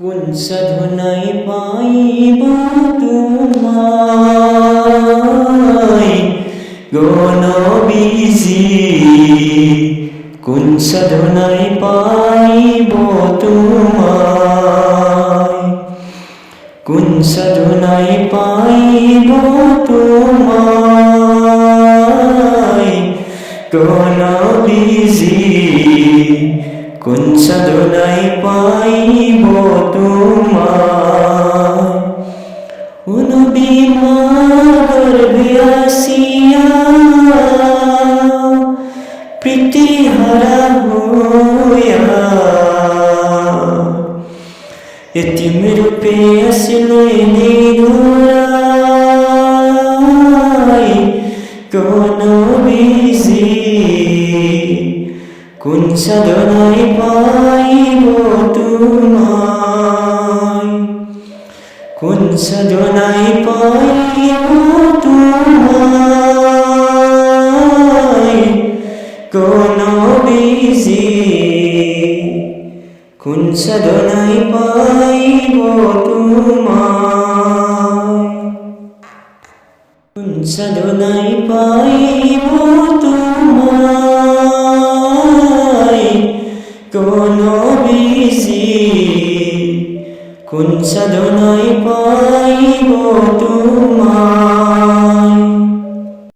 কোন সাধনায় পাইব তোমায় গো নবীজি, কোন সাধনায় পাইব তোমায়, কোন সাধনায় পাইব তোমায় গো নবীজি, কোন সাধনায় পাইব তোমায়। ও নবী মা গর্ভে আসিয়া প্রীতিহারা হইয়া এতিম রূপে আসলেন ধরায় গো নবীজি, কোন সাধনায় পাইব তোমায়, কোন সাধনায় পাইব তোমায় গো নবীজি, কোন সাধনায় পাইব তোমায়, কোন সাধনায় পাইব তোমায় গো নবীজি, কোন সাধনায় পাইব তোমায়।